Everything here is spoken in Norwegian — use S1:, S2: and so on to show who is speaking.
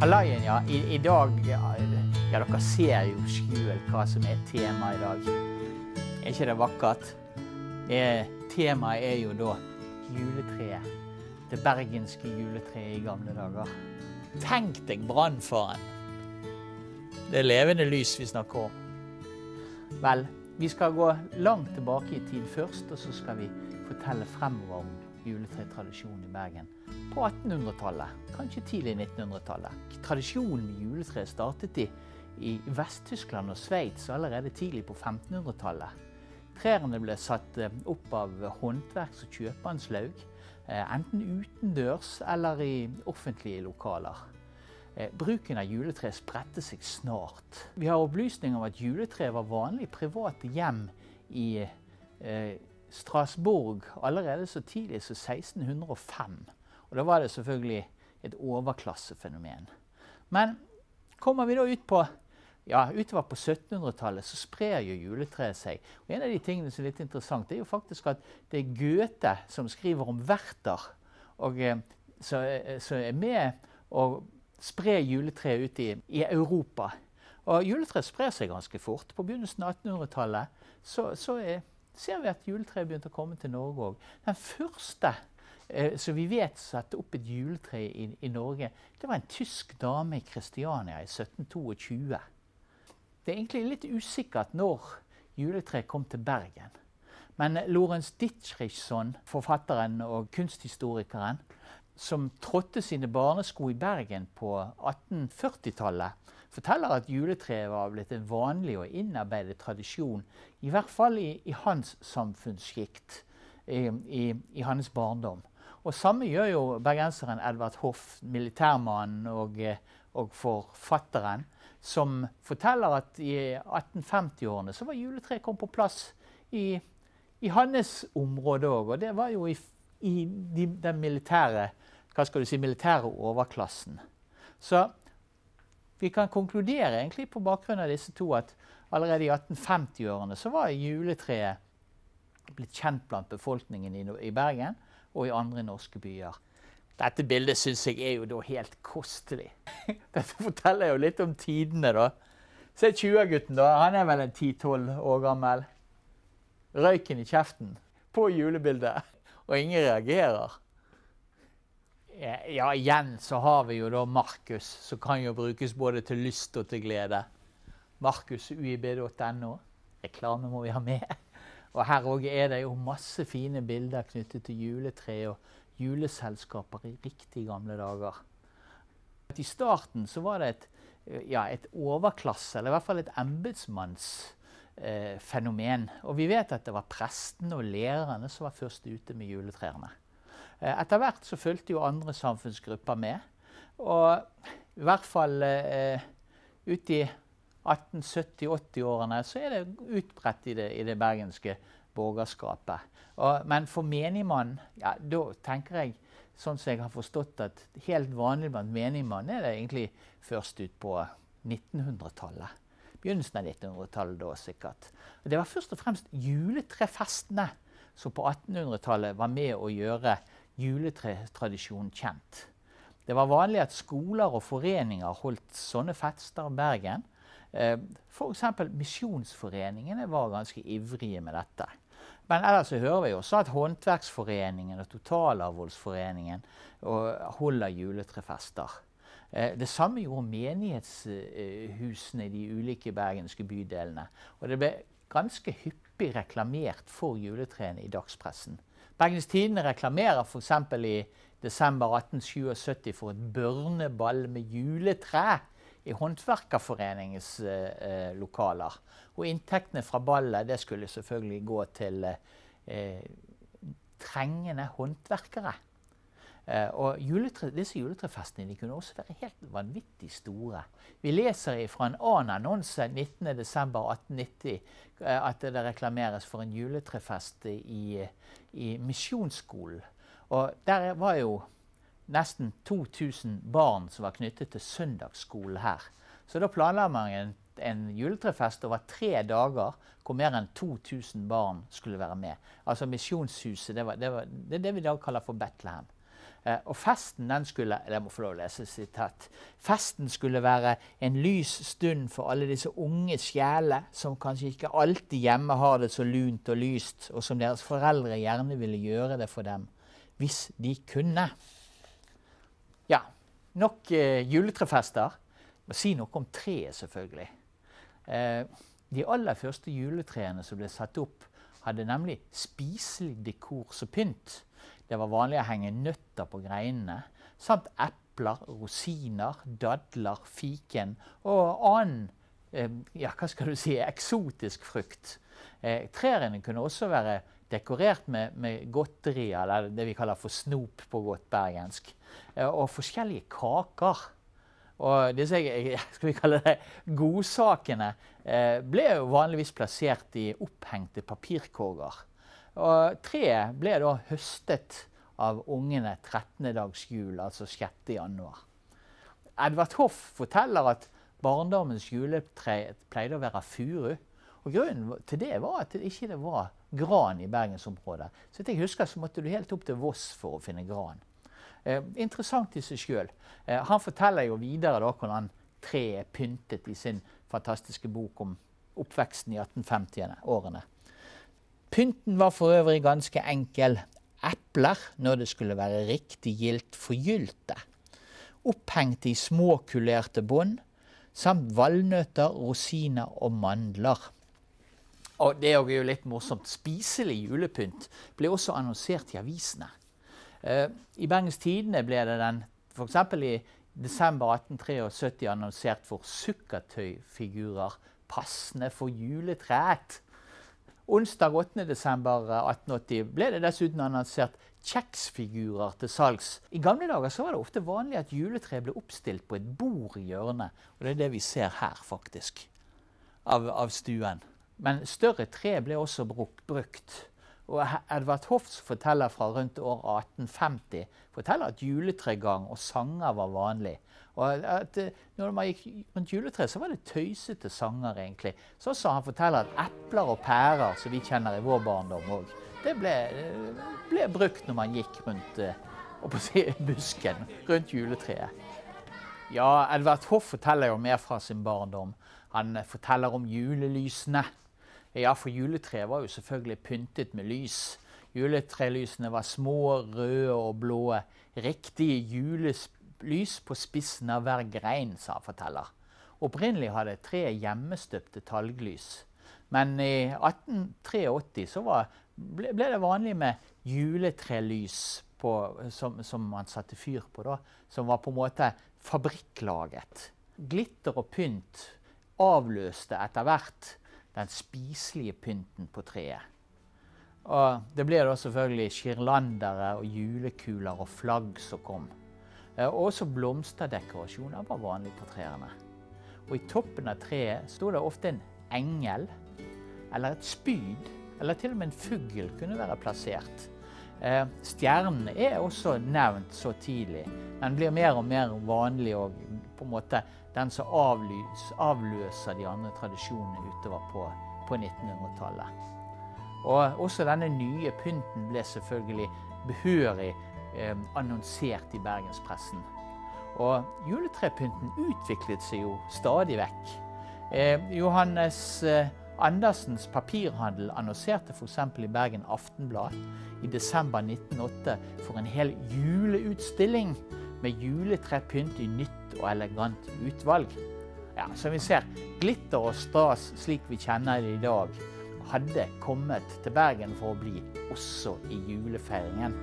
S1: Hallaien, ja. I dag, ja, dere ser jo selv hva som er tema i dag. Er ikke det vakkert? Temaet er jo da juletreet. Det bergenske juletreet i gamle dager. Tenk deg brannfaren. Det er levende lys vi snakker om. Vel, vi skal gå langt tilbake i tid først, og så skal vi fortelle fremover om juletretradisjonen i Bergen på 1800-tallet, kanskje tidlig 1900-tallet. Tradisjonen med juletre startet i Vest-Tyskland og Sveits allerede tidlig på 1500-tallet. Trærne ble satt opp av håndverks- og kjøpmannslaug, enten utendørs eller i offentlige lokaler. Bruken av juletre spredte seg snart. Vi har opplysninger om at juletre var vanlig i private hjem i Strasbourg allerede så tidlig som 1605. Og da var det selvfølgelig et overklassefenomen. Men kommer vi da utover på 1700-tallet, så sprer jo juletreet seg. Og en av de tingene som er litt interessant, det er jo faktisk at det er Goethe som skriver om Werther, og så er med å spre juletreet ut i Europa. Og juletreet sprer seg ganske fort. På begynnelsen av 1800-tallet ser vi at juletreet begynte å komme til Norge også. Den første som vi vet satte opp et juletre i Norge, det var en tysk dame i Kristiania i 1722. Det er egentlig litt usikkert når juletreet kom til Bergen. Men Lorenz Dietrichson, forfatteren og kunsthistorikeren, som trådte sine barnesko i Bergen på 1840-tallet, forteller at juletreet var blitt en vanlig og innarbeidet tradisjon, i hvert fall i hans samfunnssjikt, i hans barndom. Og samme gjør jo bergenseren Edvard Hoff, militærmannen og forfatteren, som forteller at i 1850-årene så var juletreet kom på plass i hans område også, og det var jo i den militære overklassen. Så vi kan konkludere egentlig på bakgrunn av disse to at allerede i 1850-årene så var juletreet blitt kjent blant befolkningen i Bergen og i andre norske byer. Dette bildet synes jeg er jo da helt kostelig. Dette forteller jo litt om tidene da. Se 20-gutten da, han er vel en 10-12 år gammel. Røyken i kjeften på julebildet, og ingen reagerer. Ja, igjen så har vi jo da Markus, som kan jo brukes både til lyst og til glede. markusuib.no, reklame må vi ha med. Og her også er det jo masse fine bilder knyttet til juletre og juleselskaper i riktig gamle dager. I starten så var det et overklasse, eller i hvert fall et embetsmannsfenomen. Og vi vet at det var prestene og lærerne som var først ute med juletrærne. Etter hvert så fulgte jo andre samfunnsgrupper med, og i hvert fall ut i 1870-80-årene så er det utbredt i det bergenske borgerskapet. Men for menigmann, ja, da tenker jeg, sånn som jeg har forstått at helt vanlig blant menigmann er det egentlig først ut på 1900-tallet. Begynnelsen av 1900-tallet da sikkert. Det var først og fremst juletrefestene som på 1800-tallet var med å gjøre juletretradisjonen kjent. Det var vanlig at skoler og foreninger holdt sånne fester i Bergen. For eksempel Misjonsforeningene var ganske ivrige med dette. Men ellers så hører vi også at Håndverksforeningen og Totalavholdsforeningen holder juletrefester. Det samme gjorde menighetshusene i de ulike bergenske bydelene. Og det ble ganske hyppig reklamert for juletrene i dagspressen. Bergens Tidende reklamerer for eksempel i desember 1877 for et børneball med juletre i Håndverkerforeningens lokaler. Og inntektene fra ballet, det skulle selvfølgelig gå til trengende håndverkere. Og disse juletrefestene de kunne også være helt vanvittig store. Vi leser fra en annen annonse 19. desember 1890 at det reklameres for en juletrefest i Misjonsskolen. Og der var jo nesten 2000 barn som var knyttet til søndagsskole her. Så da planla man en juletrefest over 3 dager, hvor mer enn 2000 barn skulle være med. Altså Misjonshuset, det er det vi da kaller for Bethlehem. Og festen den skulle, jeg må få lov å lese sitat, festen skulle være en lys stund for alle disse unge sjæler som kanskje ikke alltid hjemme har det så lunt og lyst, og som deres foreldre gjerne ville gjøre det for dem, hvis de kunne. Ja, nok juletrefester. Må si noe om treet selvfølgelig. De aller første juletreene som ble satt opp, hadde nemlig spiselig dekor som pynt. Det var vanlig å henge nøtter på greinene, samt epler, rosiner, dadler, fiken og annen, ja, hva skal du si, eksotisk frukt. Trærne kunne også være dekorert med godteri, eller det vi kaller for snop på godt bergensk, og forskjellige kaker. Og disse, skal vi kalle det, godsakene ble jo vanligvis plassert i opphengte papirkorger. Og treet ble da høstet av ungene 13. dags jul, altså 6. januar. Edvard Hoff forteller at barndommens juletre pleide å være furu. Og grunnen til det var at det ikke var gran i Bergensområdet. Så jeg husker så måtte du helt opp til Voss for å finne gran. Interessant i seg selv. Han forteller jo videre da hvordan treet pyntet i sin fantastiske bok om oppveksten i 1850-årene. Pynten var for øvrig ganske enkel. Epler, når det skulle være riktig gildt, forgylte. Opphengte i små kulerte bånd, samt valnøtter, rosiner og mandler. Og det er jo litt morsomt. Spiselig julepynt ble også annonsert i avisene. I Bergens Tidende ble det for eksempel i desember 1873 annonsert for sukkertøyfigurer passende for juletreet. Onsdag 8. desember 1880 ble det dessuten annonsert kjeksfigurer til salgs. I gamle dager så var det ofte vanlig at juletreet ble oppstilt på et bord i hjørnet, og det er det vi ser her faktisk, av stuen. Men større tre ble også brukt. Og Edvard Hoff forteller fra rundt år 1850, forteller at juletregang og sanger var vanlig. Og at når man gikk rundt juletre, så var det tøysete sanger egentlig. Så han forteller at epler og pærer, som vi kjenner i vår barndom også, det ble brukt når man gikk rundt busken, rundt juletreet. Ja, Edvard Hoff forteller jo mer fra sin barndom. Han forteller om julelysene. Ja, for juletreet var jo selvfølgelig pyntet med lys. Juletrelysene var små, røde og blå. Riktige julelys på spissen av hver grein, sa han forteller. Opprinnelig hadde treet hjemmestøpte talglys. Men i 1883 så ble det vanlig med juletrelys som man satte fyr på, da, som var på en måte fabrikklaget. Glitter og pynt avløste etter hvert den spiselige pynten på treet. Og det ble da selvfølgelig girlandere og julekuler og flagg som kom. Og også blomsterdekorasjoner var vanlig på trærne. Og i toppen av treet stod det ofte en engel, eller et spyd, eller til og med en fugl kunne være plassert. Stjernen er også nevnt så tidlig, men blir mer og mer vanlig og på en måte den som avløser de andre tradisjonene utover på 1900-tallet. Og også denne nye pynten ble selvfølgelig behørig annonsert i bergenspressen. Og juletrepynten utviklet seg jo stadig vekk. Johannes Andersens papirhandel annonserte for eksempel i Bergen Aftenblad i desember 1908 for en hel juleutstilling med juletrepynt i nytt og elegant utvalg. Ja, som vi ser, glitter og stas slik vi kjenner det i dag, hadde kommet til Bergen for å bli også i julefeiringen.